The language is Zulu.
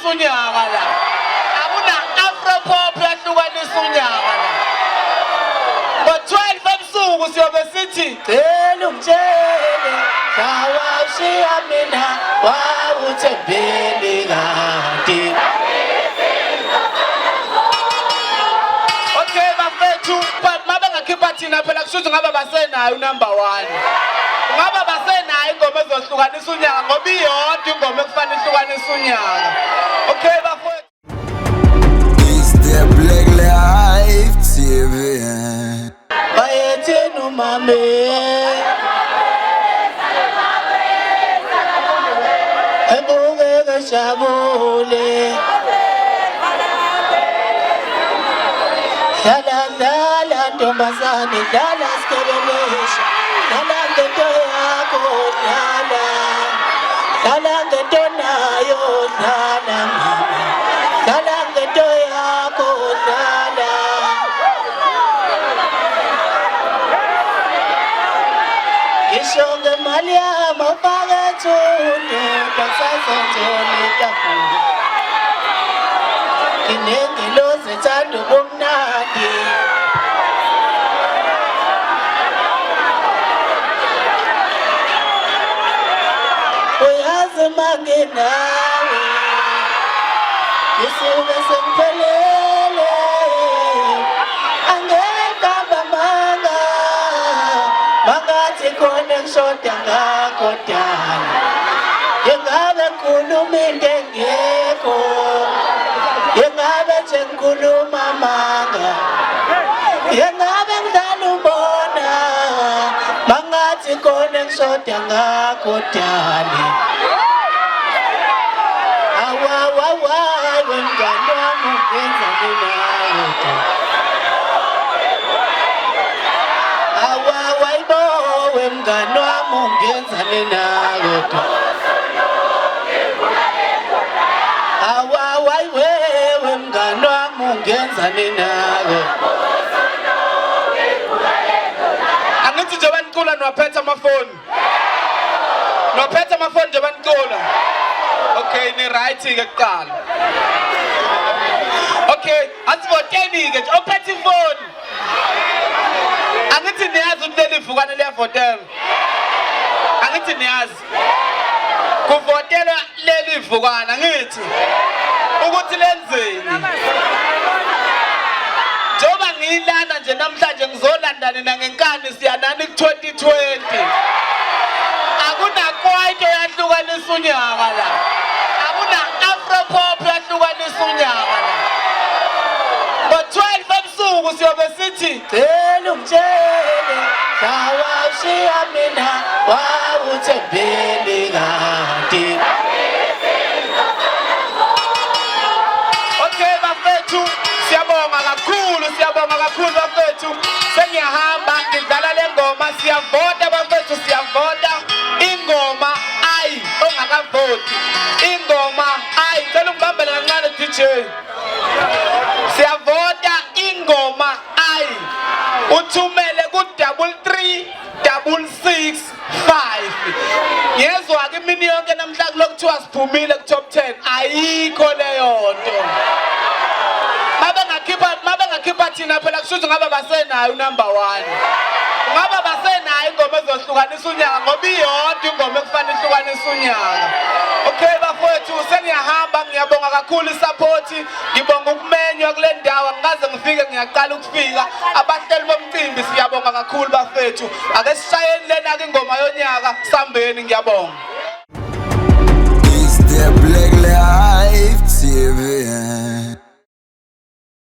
yahlukanisa unyaka la. Akuna Afropop yahlukanisa unyaka la. Ngo-12 ebusuku siyobe sithi cela ungitshele shawashiya mina wawuthembele kade. Okay bafethu mabe ngakhipha thina phela kushuthi ngaba basenayo number 1. Ngaba basenayo ingoma ezohlukanisa unyaka ngoba iyodwa ingoma ekufanele ihlukanisa unyaka. Okay bafethu. It's the Black Life TV. Bayetheni umame ebukeke jabule dlala ntombazane dlala sikebelesha dlala ngento yakho dlala ngento nayo dlala mama dlala ngento yakho dlala. Ngisho ngemali yami ufake thundu ngisazothola kakhulu nginengilozi ethanda ubumnandi uyazi manginawe ngisuke sengiphelele angekamba manga mangathi khona ngishoda ngakho dala yengabe ngikhuluma into engekho yengabe nje ngikhuluma amanga yengabe ngidala ubona mangathi khona ngishoda ngakho dala awawawa wengane wami ungenza ninayo awawaibo wemngane wami ungenzane nayo awawaiwe wemngane wami ungenzane nayo. Angithi nje banicula niwaphethe amafoni. Niwaphethe amafoni nje banicula. Okay ni right ke kuqala. Okay asivoteni ke ophethe ifoni. Angithi niyazi ukuthi leli vukane liyavotela. Angithi niyazi. Kuvotela leli vukana angithi. Ukuthi lenzeni. Njoba ngilanda nje namhlanje ngizolanda nina ngenkani siyanani ku2020. Akuna kwaito yahlukanisa unyaka la. Akuna Afropop yahlukanisa unyaka la. Ngo-12 ebusuku siyobe sithi cela ungitshele shawashiya mina wawuthembele kade. Okay bafethu siyabonga kakhulu bafethu sengiyahamba ngidlala le ngoma siyavota bafethu siyavota ingoma ayi ongakavoti ingoma ayi cela ungibambele kancane DJ siyavota ingoma ayi uthumele ku 33665 yezwa ke imini yonke namhla kulokuthiwa siphumile ku top 10 ayikho leyo nto mabe ngakhipha thina phela kushuthi ngaba basenayo number 1 ngaba basenayo ingoma ezohlukanisa unyaka ngoba iyodwa ingoma ekufanele ihlukanisa unyaka. Okay bafowethu sengiyahamba ngiyabonga kakhulu isupport ngibonga ukumenywa kule ndawo ngikaze ngifike ngiyaqala ukufika abahleli bomcimbi siyabonga kakhulu bafethu ake sishayeni lena ke ingoma yonyaka sambeni ngiyabonga. It's the Black Life